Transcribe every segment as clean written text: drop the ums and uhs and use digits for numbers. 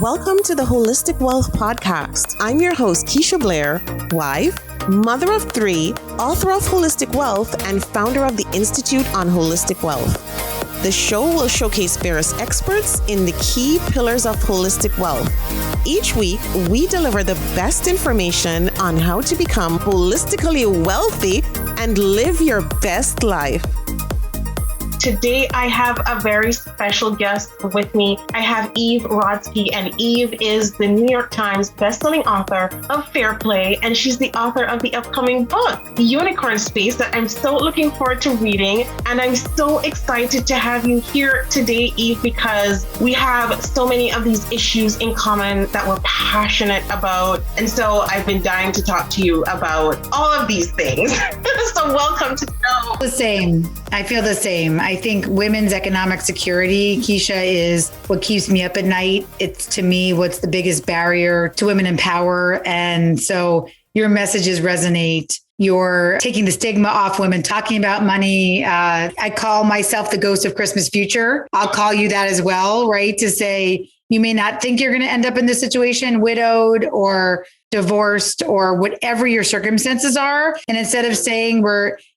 Welcome to the Holistic Wealth Podcast. I'm your host, Keisha Blair, wife, mother of 3, author of Holistic Wealth, and founder of the Institute on Holistic Wealth. The show will showcase various experts in the key pillars of holistic wealth. Each week, we deliver the best information on how to become holistically wealthy and live your best life. Today, I have a very special guest with me. I have Eve Rodsky, and Eve is the New York Times bestselling author of FairPlay, and she's the author of the upcoming book, The Unicorn Space, that I'm so looking forward to reading. And I'm so excited to have you here today, Eve, because we have so many of these issues in common that we're passionate about. And so I've been dying to talk to you about all of these things. So welcome to the show. The same. I feel the same. I think women's economic security, Keisha, is what keeps me up at night. It's, to me, what's the biggest barrier to women in power. And so your messages resonate. You're taking the stigma off women talking about money. I call myself the ghost of Christmas future. I'll call you that as well, right? To say, you may not think you're going to end up in this situation, widowed or divorced or whatever your circumstances are. And instead of saying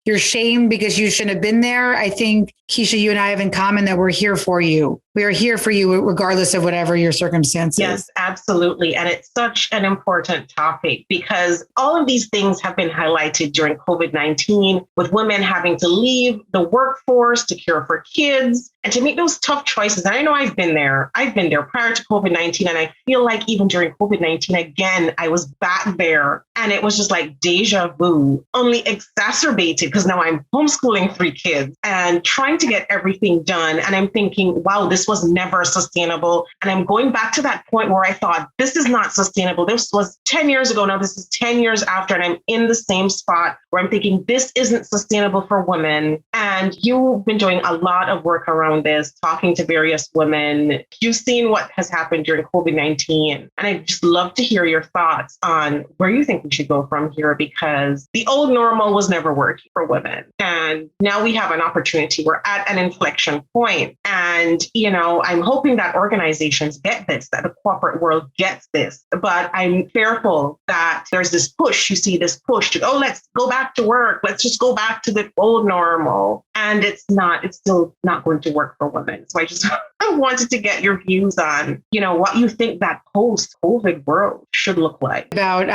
you're shamed because you shouldn't have been there, I think, Keisha, you and I have in common that we're here for you. We are here for you regardless of whatever your circumstances. Yes, absolutely. And it's such an important topic because all of these things have been highlighted during COVID-19, with women having to leave the workforce to care for kids and to make those tough choices. And I know I've been there. I've been there prior to COVID-19. And I feel like even during COVID-19, again, I was back there. And it was just like deja vu, only exacerbated because now I'm homeschooling 3 kids and trying to get everything done. And I'm thinking, wow, this was never sustainable. And I'm going back to that point where I thought, this is not sustainable. This was 10 years ago. Now this is 10 years after. And I'm in the same spot where I'm thinking, this isn't sustainable for women. And you've been doing a lot of work around this, talking to various women. You've seen what has happened during COVID-19. And I'd just love to hear your thoughts on where you think we should go from here, because the old normal was never working for women. And now we have an opportunity. We're at an inflection point. And, I'm hoping that organizations get this, that the corporate world gets this. But I'm fearful that there's this push. You see this push to, let's go back to work. Let's just go back to the old normal. And it's still not going to work for women. So I wanted to get your views on, what you think that post-COVID world should look like. About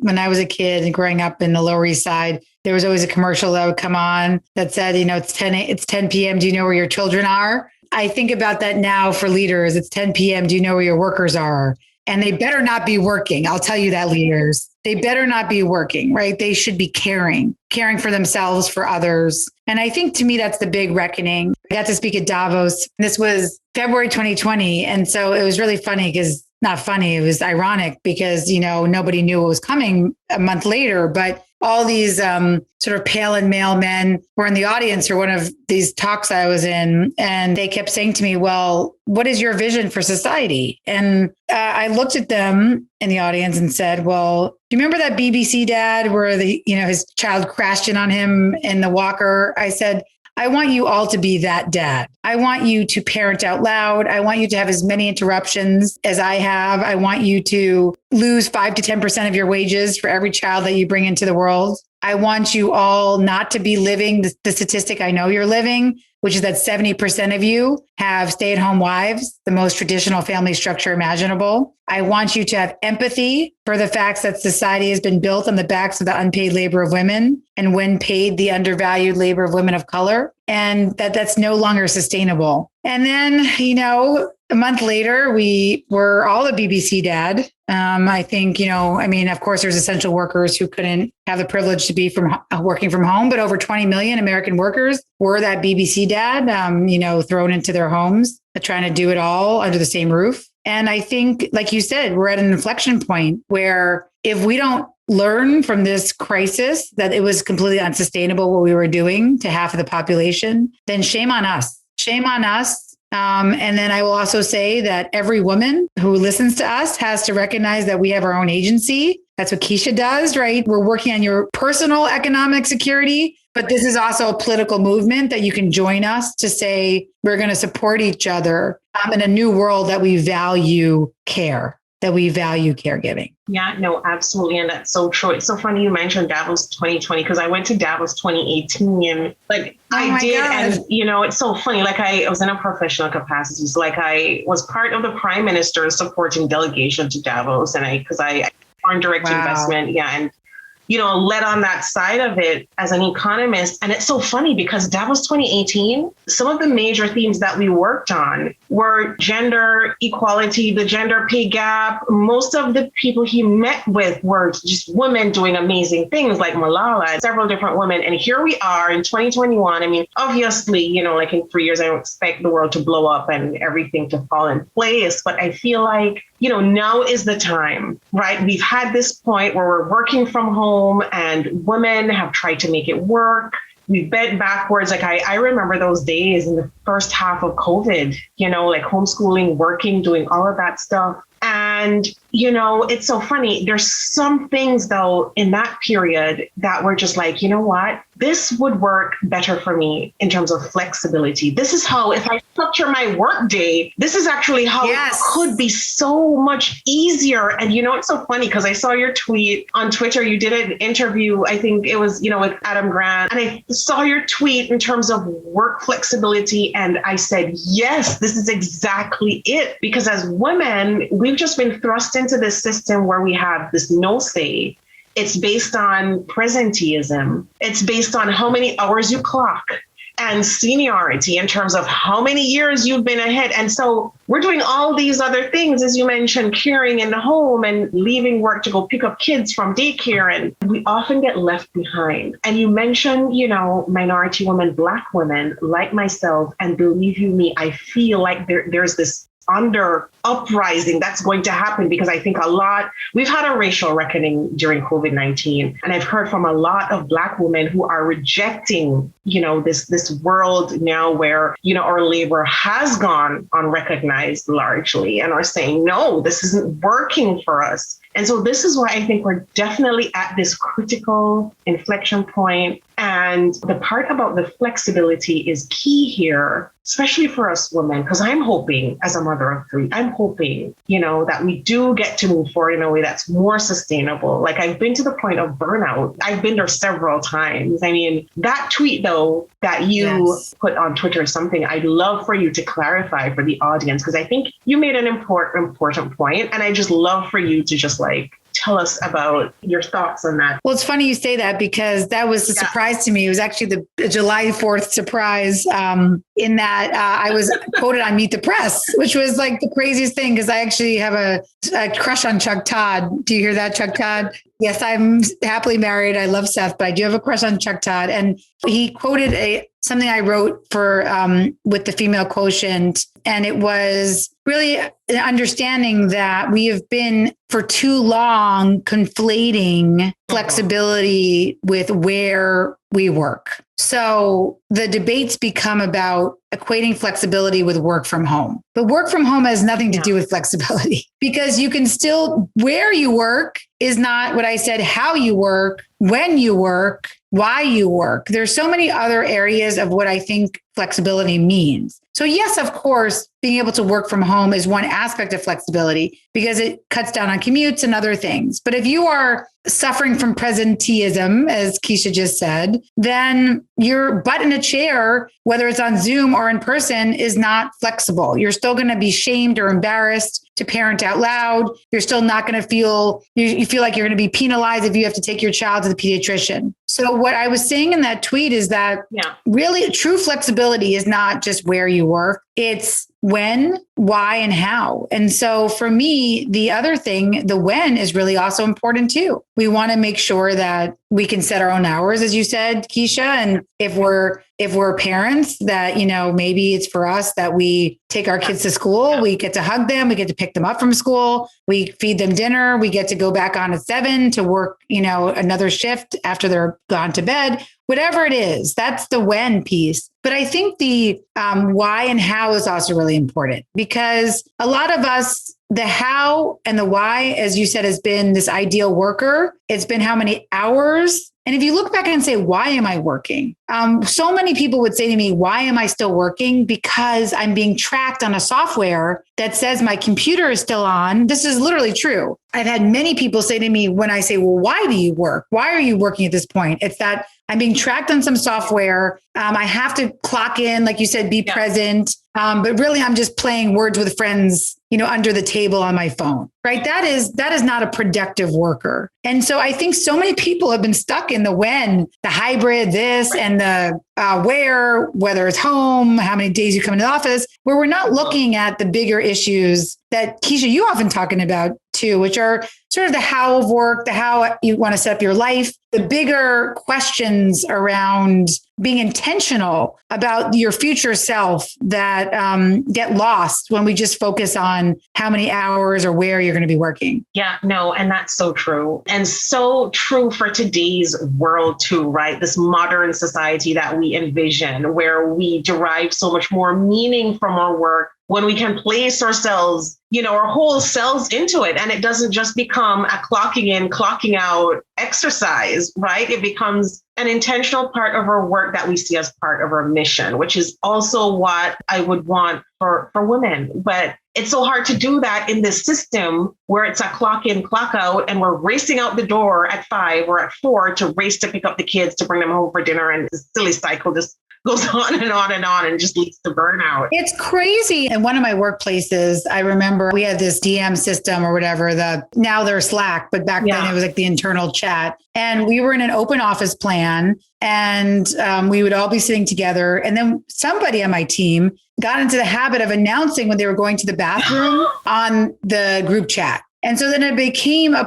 when I was a kid and growing up in the Lower East Side, there was always a commercial that would come on that said, it's 10 p.m. Do you know where your children are? I think about that now for leaders. It's 10 p.m. Do you know where your workers are? And they better not be working. I'll tell you that, leaders. They better not be working, right? They should be caring for themselves, for others. And I think, to me, that's the big reckoning. I got to speak at Davos. This was February 2020. And so it was really funny because, not funny, it was ironic because, nobody knew what was coming a month later. But all these sort of pale and male men were in the audience for one of these talks I was in. And they kept saying to me, well, what is your vision for society? And I looked at them in the audience and said, well, do you remember that BBC dad where his child crashed in on him in the walker? I said, I want you all to be that dad. I want you to parent out loud. I want you to have as many interruptions as I have. I want you to lose 5 to 10% of your wages for every child that you bring into the world. I want you all not to be living the statistic I know you're living, which is that 70% of you have stay-at-home wives, the most traditional family structure imaginable. I want you to have empathy for the facts that society has been built on the backs of the unpaid labor of women, and when paid, the undervalued labor of women of color, and that's no longer sustainable. And then, a month later, we were all a BBC dad. I think, of course, there's essential workers who couldn't have the privilege to be working from home, but over 20 million American workers were that BBC dad, thrown into their homes, trying to do it all under the same roof. And I think, like you said, we're at an inflection point where if we don't learn from this crisis that it was completely unsustainable what we were doing to half of the population, then shame on us. Shame on us. And then I will also say that every woman who listens to us has to recognize that we have our own agency. That's what Keisha does, right? We're working on your personal economic security, But this is also a political movement that you can join us to say we're going to support each other in a new world that we value care, that we value caregiving. Yeah, no, absolutely. And that's so true. It's so funny you mentioned Davos 2020 because I went to Davos 2018 and I did. God. And, it's so funny. I was in a professional capacity. So I was part of the prime minister's supporting delegation to Davos and because I foreign direct investment. Yeah. And led on that side of it as an economist. And it's so funny because Davos 2018, some of the major themes that we worked on were gender equality, the gender pay gap. Most of the people he met with were just women doing amazing things like Malala and several different women. And here we are in 2021. I mean, obviously, in 3 years, I don't expect the world to blow up and everything to fall in place. But I feel like, now is the time, right? We've had this point where we're working from home and women have tried to make it work. We've bent backwards. I remember those days in the first half of COVID, homeschooling, working, doing all of that stuff. And, it's so funny. There's some things, though, in that period that were just like, what? This would work better for me in terms of flexibility. This is how, if I structure my work day, this is actually how it could be so much easier. And, it's so funny because I saw your tweet on Twitter. You did an interview, I think it was, with Adam Grant. And I saw your tweet in terms of work flexibility. And I said, yes, this is exactly it. Because as women, we've just been thrust into this system where we have this no say. It's based on presenteeism. It's based on how many hours you clock and seniority in terms of how many years you've been ahead. And so we're doing all these other things, as you mentioned, caring in the home and leaving work to go pick up kids from daycare. And we often get left behind. And you mentioned, minority women, Black women like myself. And believe you me, I feel like there's this under uprising that's going to happen because I think we've had a racial reckoning during COVID-19. And I've heard from a lot of Black women who are rejecting, this world now where, our labor has gone unrecognized largely and are saying, no, this isn't working for us. And so this is why I think we're definitely at this critical inflection point. And the part about the flexibility is key here, especially for us women, because I'm hoping, as a mother of three, I'm hoping, that we do get to move forward in a way that's more sustainable. I've been to the point of burnout. I've been there several times. I mean, that tweet, though, that you put on Twitter is something I'd love for you to clarify for the audience, because I think you made an important point. And I just love for you to just tell us about your thoughts on that. Well, it's funny you say that because that was a surprise to me. It was actually the July 4th surprise in that I was quoted on Meet the Press, which was the craziest thing because I actually have a crush on Chuck Todd. Do you hear that, Chuck Todd? Yes, I'm happily married. I love Seth, but I do have a crush on Chuck Todd. And he quoted something I wrote for with the female quotient. And it was really an understanding that we have been for too long conflating flexibility with where we work. So the debates become about equating flexibility with work from home. But work from home has nothing to do with flexibility because you can still, where you work is not what I said, how you work, when you work, why you work. There's so many other areas of what I think flexibility means. So yes, of course, being able to work from home is one aspect of flexibility because it cuts down on commutes and other things. But if you are suffering from presenteeism, as Keisha just said, then your butt in a chair, whether it's on Zoom or in person, is not flexible. You're still going to be shamed or embarrassed to parent out loud. You're still not going to feel, you feel like you're going to be penalized if you have to take your child to the pediatrician. So what I was saying in that tweet is that really true flexibility is not just where you work. It's when, why, and how. And so for me, the other thing, the when is really also important too. We want to make sure that we can set our own hours, as you said, Keisha. And if we're parents that, maybe it's for us that we take our kids to school, we get to hug them, we get to pick them up from school, we feed them dinner, we get to go back on at 7 to work, another shift after they're gone to bed, whatever it is, that's the when piece. But I think the why and how is also really important because a lot of us, the how and the why, as you said, has been this ideal worker. It's been how many hours And if you look back and say, why am I working? So many people would say to me, why am I still working? Because I'm being tracked on a software that says my computer is still on. This is literally true. I've had many people say to me when I say, well, why do you work? Why are you working at this point? It's that I'm being tracked on some software. I have to clock in, like you said, be present. But really, I'm just playing Words with Friends, under the table on my phone, right? That is not a productive worker. And so I think so many people have been stuck in the when, the hybrid, this and the where, whether it's home, how many days you come into the office, where we're not looking at the bigger issues that Keisha, you often talking about too, which are sort of the how of work, the how you want to set up your life, the bigger questions around being intentional about your future self that get lost when we just focus on how many hours or where you're going to be working. Yeah, no, and that's so true. And so true for today's world too, right? This modern society that we envision where we derive so much more meaning from our work when we can place ourselves, our whole selves into it. And it doesn't just become a clocking in, clocking out exercise, right? It becomes an intentional part of our work that we see as part of our mission, which is also what I would want for women. But it's so hard to do that in this system where it's a clock in, clock out, and we're racing out the door at 5 or at 4 to race to pick up the kids to bring them home for dinner. And this silly cycle just goes on and on and on and just leads to burnout. It's crazy. In one of my workplaces, I remember we had this DM system or whatever, now they're Slack, but back then it was like the internal chat. And we were in an open office plan and we would all be sitting together. And then somebody on my team got into the habit of announcing when they were going to the bathroom on the group chat. And so then it became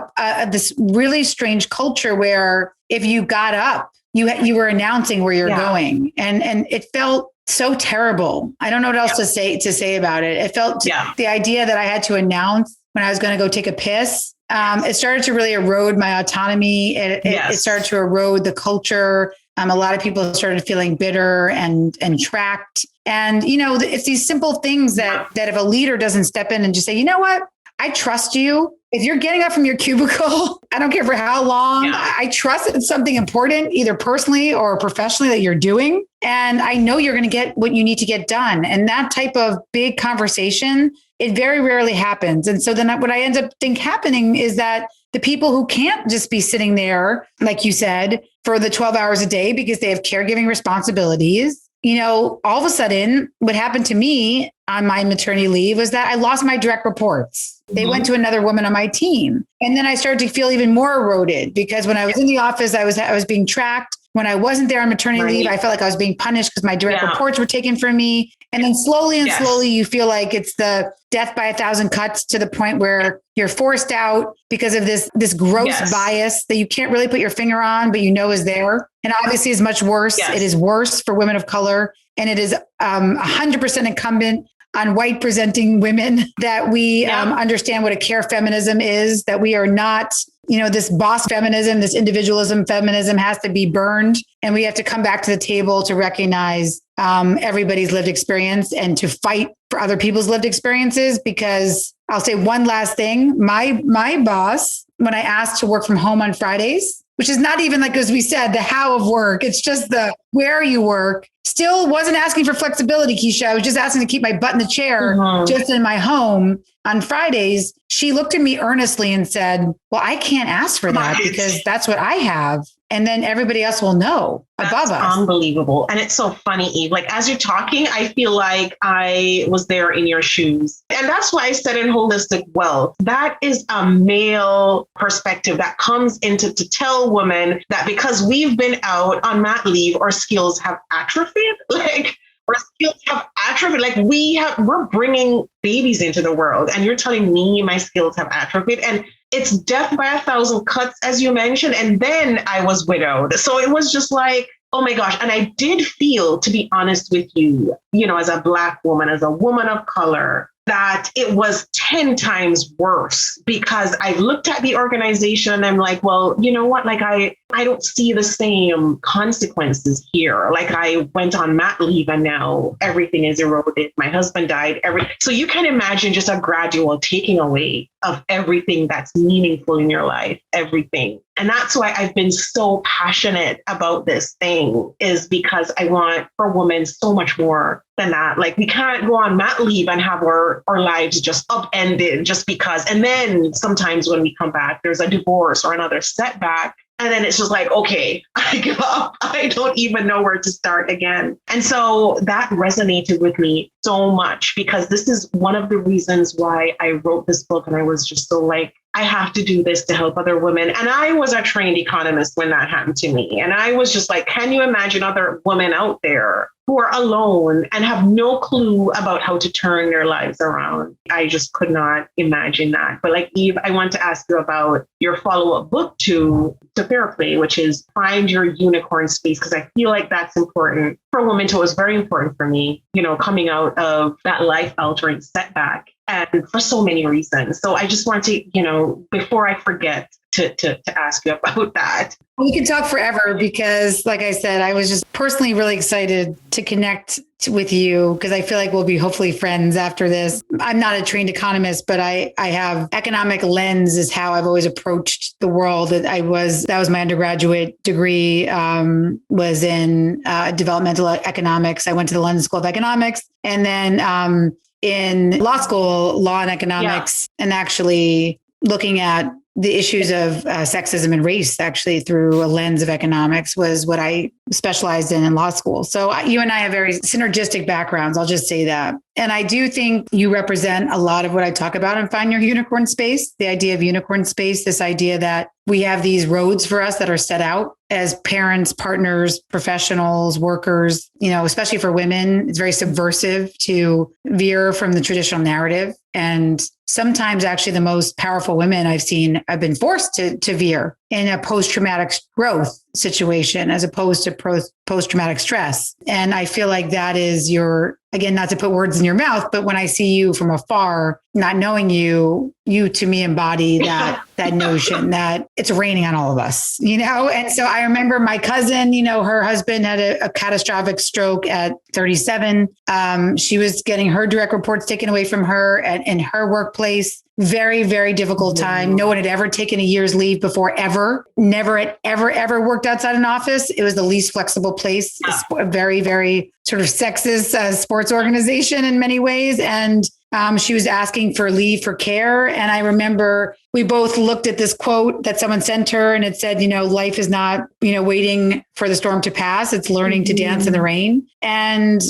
this really strange culture where if you got up, you were announcing where you're going. And it felt so terrible. I don't know what else to say about it. It felt the idea that I had to announce when I was going to go take a piss. It started to really erode my autonomy. It started to erode the culture. A lot of people started feeling bitter and tracked. And, it's these simple things that if a leader doesn't step in and just say, you know what? I trust you. If you're getting up from your cubicle, I don't care for how long, I trust it's something important, either personally or professionally that you're doing. And I know you're going to get what you need to get done. And that type of big conversation, it very rarely happens. And so then what I end up happening is that the people who can't just be sitting there, like you said, for the 12 hours a day because they have caregiving responsibilities, all of a sudden, what happened to me on my maternity leave was that I lost my direct reports. They went to another woman on my team. And then I started to feel even more eroded because when I was in the office, I was being tracked. When I wasn't there on maternity leave, I felt like I was being punished because my direct reports were taken from me. And then slowly you feel like it's the death by 1,000 cuts to the point where you're forced out because of this gross bias that you can't really put your finger on, but is there. And obviously is much worse. It is worse for women of color. And it is 100% incumbent on white presenting women that we understand what a care feminism is, that we are not, this boss feminism, this individualism feminism has to be burned. And we have to come back to the table to recognize everybody's lived experience and to fight for other people's lived experiences. Because I'll say one last thing, my boss, when I asked to work from home on Fridays, which is not even like, as we said, the how of work, it's just the where you work, still wasn't asking for flexibility, Keisha. I was just asking to keep my butt in the chair just in my home on Fridays. She looked at me earnestly and said, well, I can't ask for that because that's what I have. And then everybody else will know above us. Unbelievable. And it's so funny, Eve. Like, as you're talking, I feel like I was there in your shoes. And that's why I said in holistic wealth, that is a male perspective that comes into to tell women that because we've been out on mat leave, our skills have atrophied. Like, our skills have atrophied. Like, we're bringing babies into the world. And you're telling me my skills have atrophied. And it's death by 1,000 cuts, as you mentioned. And then I was widowed. So it was just like, oh my gosh. And I did feel, to be honest with you, as a Black woman, as a woman of color, that it was 10 times worse because I looked at the organization and I'm like, well, you know what? Like, I don't see the same consequences here. Like, I went on mat leave and now everything is eroded. My husband died. So you can imagine just a gradual taking away of everything that's meaningful in your life, everything. And that's why I've been so passionate about this thing, is because I want for women so much more than that. Like, we can't go on mat leave and have our lives just upended just because. And then sometimes when we come back, there's a divorce or another setback. And then it's just like, okay, I give up. I don't even know where to start again. And so that resonated with me so much, because this is one of the reasons why I wrote this book. And I was just so like, I have to do this to help other women. And I was a trained economist when that happened to me. And I was just like, can you imagine other women out there who are alone and have no clue about how to turn their lives around? I just could not imagine that. But like, Eve, I want to ask you about your follow-up book to FairPlay, which is Find Your Unicorn Space, because I feel like that's important for women too. It was very important for me, coming out of that life-altering setback, and for so many reasons. So I just want to, before I forget, to ask you about that. We could talk forever because, like I said, I was just personally really excited to connect with you, because I feel like we'll be hopefully friends after this. I'm not a trained economist, but I have economic lens is how I've always approached the world. That was my undergraduate degree, was in developmental economics. I went to the London School of Economics, and then in law school, law and economics, and actually looking at the issues of sexism and race actually through a lens of economics was what I specialized in law school. So you and I have very synergistic backgrounds. I'll just say that. And I do think you represent a lot of what I talk about in Find Your Unicorn Space, the idea of unicorn space, this idea that we have these roads for us that are set out as parents, partners, professionals, workers, especially for women. It's very subversive to veer from the traditional narrative. And sometimes actually the most powerful women I've seen have been forced to veer in a post-traumatic growth situation as opposed to post-traumatic stress. And I feel like that is again, not to put words in your mouth, but when I see you from afar, not knowing you to me embody that notion that it's raining on all of us, And so I remember my cousin, her husband had a catastrophic stroke at 37. She was getting her direct reports taken away from her in her workplace. Very, very difficult time. No one had ever taken a year's leave before, ever. Never had ever worked outside an office. It was the least flexible place. A very, very sort of sexist sports organization in many ways. And she was asking for leave for care. And I remember we both looked at this quote that someone sent her, and it said, life is not, waiting for the storm to pass. It's learning to dance in the rain. And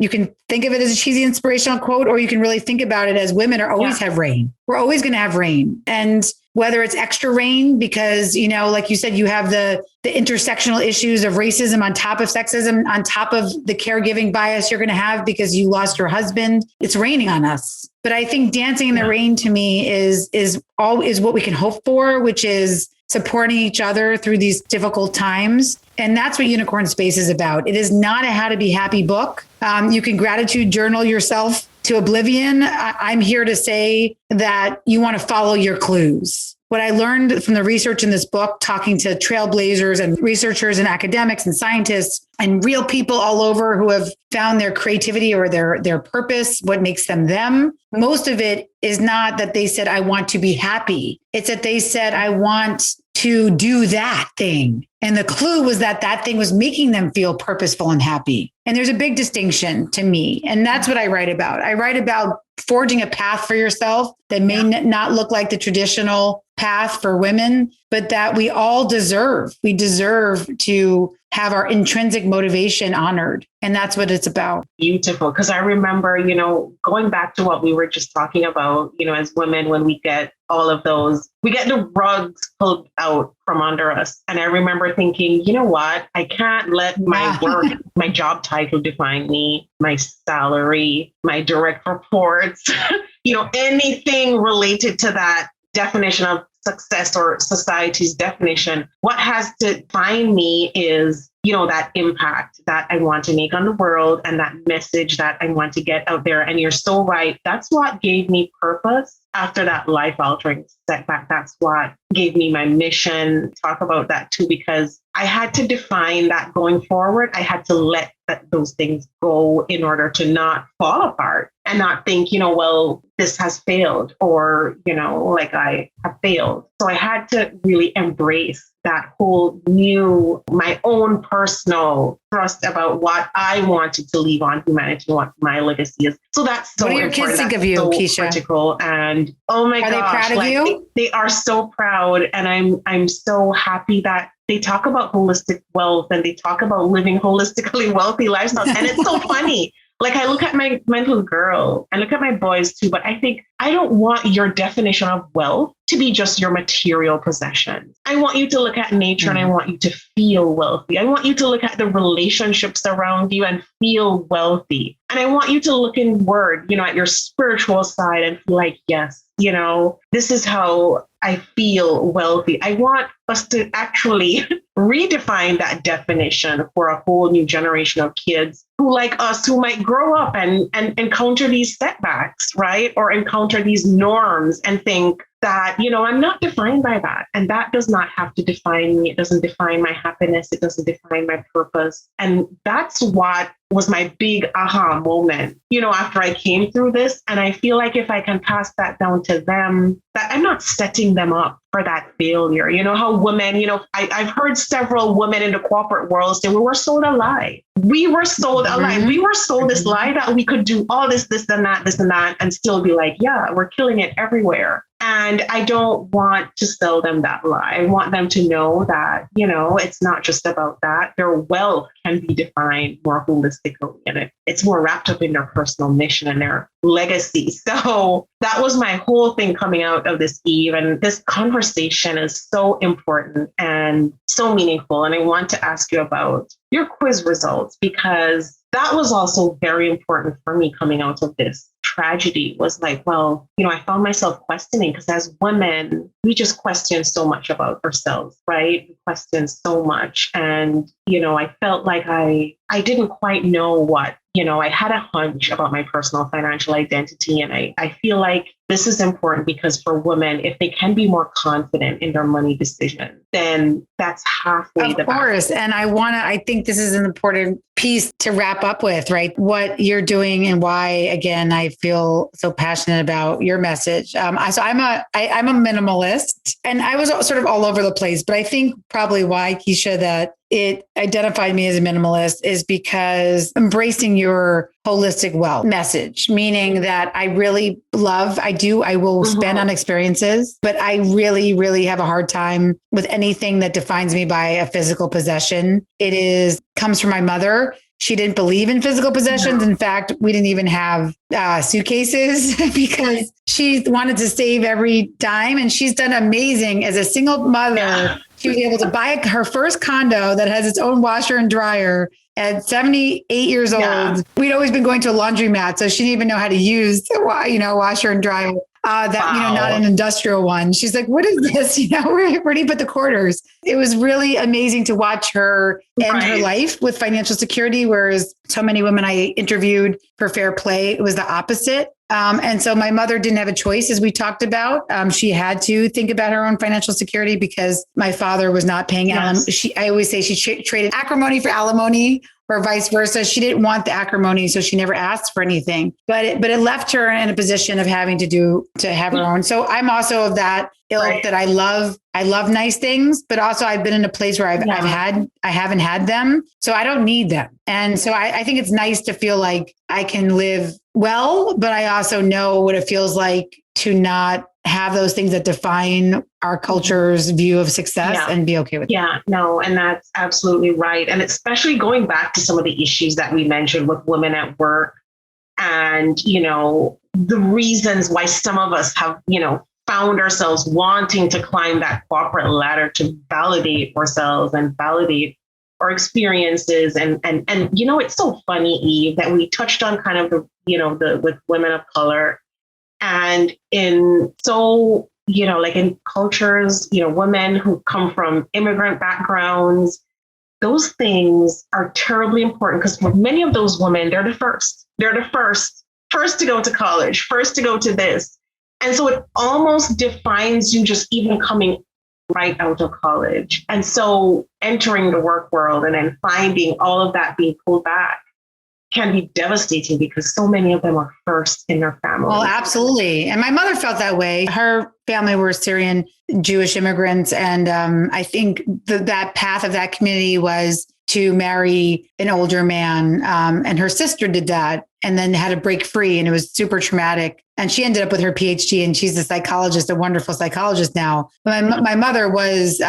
you can think of it as a cheesy inspirational quote, or you can really think about it as women are always have rain. We're always going to have rain. And whether it's extra rain, because, like you said, you have the intersectional issues of racism on top of sexism, on top of the caregiving bias you're going to have because you lost your husband. It's raining on us. But I think dancing in the rain to me is what we can hope for, which is supporting each other through these difficult times. And that's what Unicorn Space is about. It is not a how to be happy book. You can gratitude journal yourself to oblivion. I'm here to say that you want to follow your clues. What I learned from the research in this book, talking to trailblazers and researchers and academics and scientists and real people all over who have found their creativity or their purpose, what makes them them. Most of it is not that they said, I want to be happy. It's that they said, I want to do that thing. And the clue was that thing was making them feel purposeful and happy. And there's a big distinction to me. And that's what I write about. I write about forging a path for yourself that may not look like the traditional path for women, but that we all deserve. We deserve to have our intrinsic motivation honored. And that's what it's about. Beautiful. Because I remember, going back to what we were just talking about, as women, when we get all of those, we get the rugs pulled out from under us. And I remember thinking, you know what? I can't let my work, my job title define me, my salary, my direct reports, anything related to that definition of success or society's definition. What has to define me is, that impact that I want to make on the world and that message that I want to get out there. And you're so right. That's what gave me purpose after that life-altering setback. That's what gave me my mission. Talk about that too, because I had to define that going forward. I had to let those things go in order to not fall apart and not think, this has failed, or, like I have failed. So I had to really embrace that whole new, my own personal trust about what I wanted to leave on humanity, what my legacy is. So that's so What do your important. kids think of you, so Keisha? critical. And oh my gosh, are they proud of you? They are so proud. And I'm so happy that they talk about holistic wealth and they talk about living holistically wealthy lifestyles. And it's so funny. Like I look at my little girl, I look at my boys too, but I think I don't want your definition of wealth to be just your material possessions. I want you to look at nature and I want you to feel wealthy. I want you to look at the relationships around you and feel wealthy. And I want you to look inward, at your spiritual side and feel like, yes, this is how I feel wealthy. I want us to actually redefine that definition for a whole new generation of kids who, like us, who might grow up and encounter these setbacks, right? Or encounter these norms and think that, I'm not defined by that. And that does not have to define me. It doesn't define my happiness. It doesn't define my purpose. And that's what was my big aha moment, after I came through this. And I feel like if I can pass that down to them, that I'm not setting them up for that failure. How women, I've heard several women in the corporate world say, we were sold a lie. We were sold a lie. We were sold this lie that we could do all this and that, and still be like, yeah, we're killing it everywhere. And I don't want to sell them that lie. I want them to know that, it's not just about that. Their wealth can be defined more holistically, and it's more wrapped up in their personal mission and their legacy. So that was my whole thing coming out of this, Eve. And this conversation is so important and so meaningful. And I want to ask you about your quiz results, because that was also very important for me coming out of this tragedy. Was like, well, I found myself questioning, because as women, we just question so much about ourselves, right? We question so much. And, I felt like I didn't quite know what, I had a hunch about my personal financial identity. And I feel like this is important, because for women, if they can be more confident in their money decisions, then that's halfway the Of course. And I think this is an important piece to wrap up with, right? What you're doing and why, again, I feel so passionate about your message. So I'm a minimalist, and I was sort of all over the place, but I think probably why, Keisha, that it identified me as a minimalist is because embracing your holistic wealth message, meaning that I really love, I will spend on experiences, but I really, really have a hard time with anything that defines me by a physical possession. Comes from my mother. She didn't believe in physical possessions. In fact, we didn't even have suitcases because she wanted to save every dime, and she's done amazing as a single mother. Yeah. She was able to buy her first condo that has its own washer and dryer at 78 years old. We'd always been going to a laundromat, so she didn't even know how to use, washer and dryer. Not an industrial one. She's like, what is this? Where do you put the quarters? It was really amazing to watch her end her life with financial security, whereas so many women I interviewed for FairPlay, it was the opposite. And so my mother didn't have a choice, as we talked about. She had to think about her own financial security because my father was not paying alimony. I always say she traded acrimony for alimony, or vice versa. She didn't want the acrimony, so she never asked for anything. But it left her in a position of having to have her own. So I'm also of that ilk that I love nice things, but also I've been in a place where I haven't had them, so I don't need them. And so I think it's nice to feel like I can live well, but I also know what it feels like to not have those things that define our culture's view of success and be okay with it. Yeah, no, and that's absolutely right. And especially going back to some of the issues that we mentioned with women at work, and, the reasons why some of us have, found ourselves wanting to climb that corporate ladder to validate ourselves and validate our experiences. And it's so funny, Eve, that we touched on kind of with women of color, and in cultures, women who come from immigrant backgrounds, those things are terribly important, because for many of those women, they're the first to go to college, first to go to this. And so it almost defines you just even coming right out of college. And so entering the work world and then finding all of that being pulled back. can be devastating because so many of them are first in their family. Well, absolutely. And my mother felt that way. Her family were Syrian Jewish immigrants. And I think that path of that community was to marry an older man. And her sister did that and then had to break free. And it was super traumatic. And she ended up with her PhD, and she's a psychologist, a wonderful psychologist now. My mother was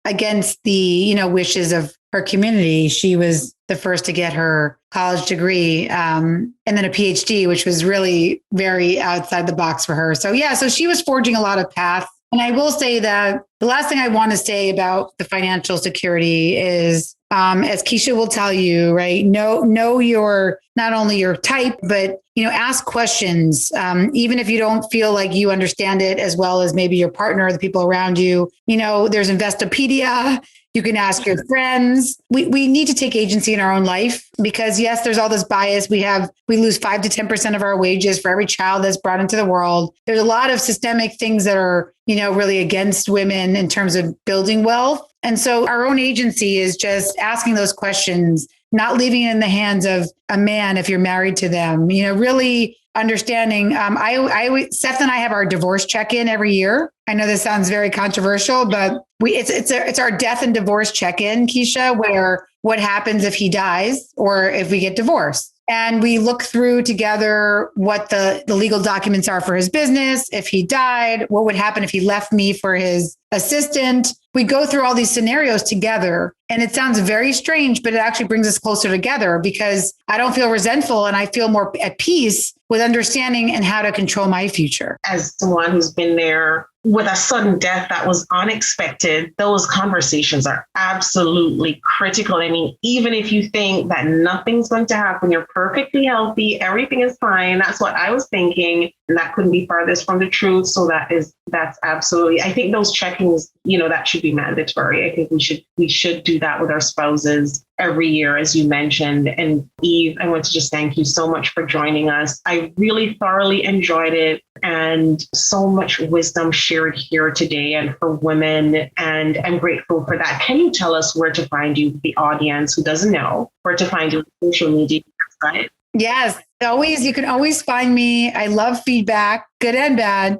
against the wishes of her community. She was the first to get her college degree and then a PhD, which was really very outside the box for her. So she was forging a lot of paths. And I will say that the last thing I want to say about the financial security is, as Keisha will tell you, right? Know your, not only your type, but, ask questions. Even if you don't feel like you understand it as well as maybe your partner or the people around you, there's Investopedia. You can ask your friends. We need to take agency in our own life because yes, there's all this bias. We lose 5 to 10% of our wages for every child that's brought into the world. There's a lot of systemic things that are, really against women in terms of building wealth. And so our own agency is just asking those questions, not leaving it in the hands of a man if you're married to them, really understanding. Seth and I have our divorce check-in every year. I know this sounds very controversial, but it's our death and divorce check-in, Keisha, where what happens if he dies or if we get divorced. And we look through together what the legal documents are for his business. If he died, what would happen if he left me for his assistant? We go through all these scenarios together. And it sounds very strange, but it actually brings us closer together because I don't feel resentful and I feel more at peace with understanding and how to control my future. As someone who's been there with a sudden death that was unexpected, those conversations are absolutely critical. I mean, even if you think that nothing's going to happen, you're perfectly healthy, everything is fine. That's what I was thinking. And that couldn't be farthest from the truth. So that's absolutely, I think those check-ins, that should be mandatory. I think we should do that with our spouses every year, as you mentioned. And Eve, I want to just thank you so much for joining us. I really thoroughly enjoyed it and so much wisdom shared here today and for women. And I'm grateful for that. Can you tell us where to find you, the audience who doesn't know, where to find you on social media? Right? Yes, you can always find me. I love feedback, good and bad.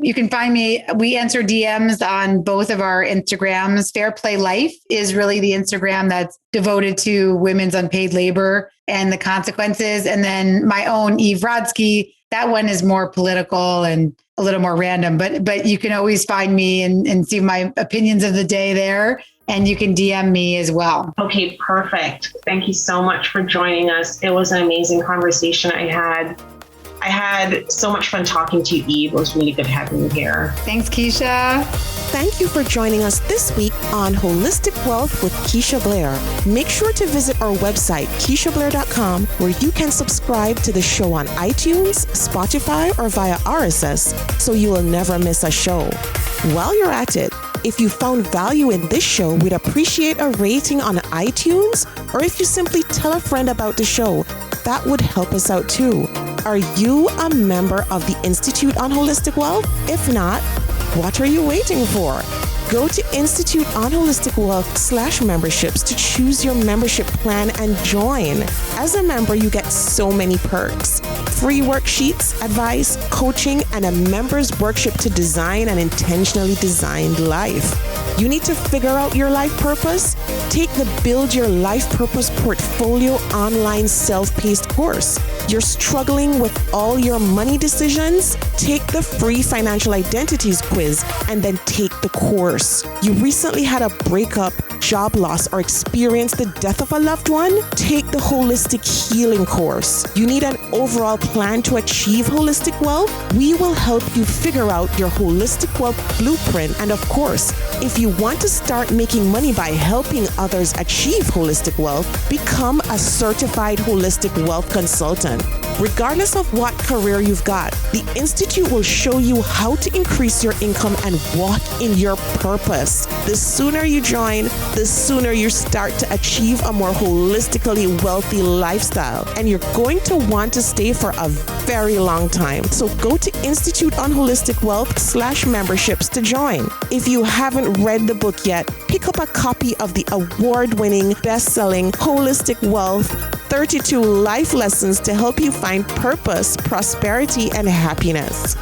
You can find me. We answer DMs on both of our Instagrams. FairPlay Life is really the Instagram that's devoted to women's unpaid labor and the consequences. And then my own Eve Rodsky, that one is more political and a little more random, but you can always find me and see my opinions of the day there. And you can DM me as well. Okay, perfect. Thank you so much for joining us. It was an amazing conversation I had so much fun talking to you, Eve. It was really good having you here. Thanks, Keisha. Thank you for joining us this week on Holistic Wealth with Keisha Blair. Make sure to visit our website, KeishaBlair.com, where you can subscribe to the show on iTunes, Spotify, or via RSS, so you will never miss a show. While you're at it, if you found value in this show, we'd appreciate a rating on iTunes, or if you simply tell a friend about the show, that would help us out too. Are you a member of the Institute on Holistic Wealth? If not, what are you waiting for? Go to Institute on Holistic Wealth /memberships to choose your membership plan and join. As a member, you get so many perks. Free worksheets, advice, coaching, and a member's workshop to design an intentionally designed life. You need to figure out your life purpose? Take the Build Your Life Purpose Portfolio online self-paced course. You're struggling with all your money decisions? Take the free financial identities quiz and then take the course. You recently had a breakup, job loss, or experienced the death of a loved one? Take the Holistic Healing course. You need an overall plan to achieve holistic wealth? We will help you figure out your holistic wealth blueprint. And of course, if you want to start making money by helping others achieve holistic wealth, become a certified holistic wealth consultant. Regardless of what career you've got, the Institute will show you how to increase your income and walk in your purpose. The sooner you join, the sooner you start to achieve a more holistically wealthy lifestyle. And you're going to want to stay for a very long time. So go to Institute on Holistic Wealth /memberships to join. If you haven't read the book yet, pick up a copy of the award-winning, best-selling Holistic Wealth 32 life lessons to help you find purpose, prosperity, and happiness.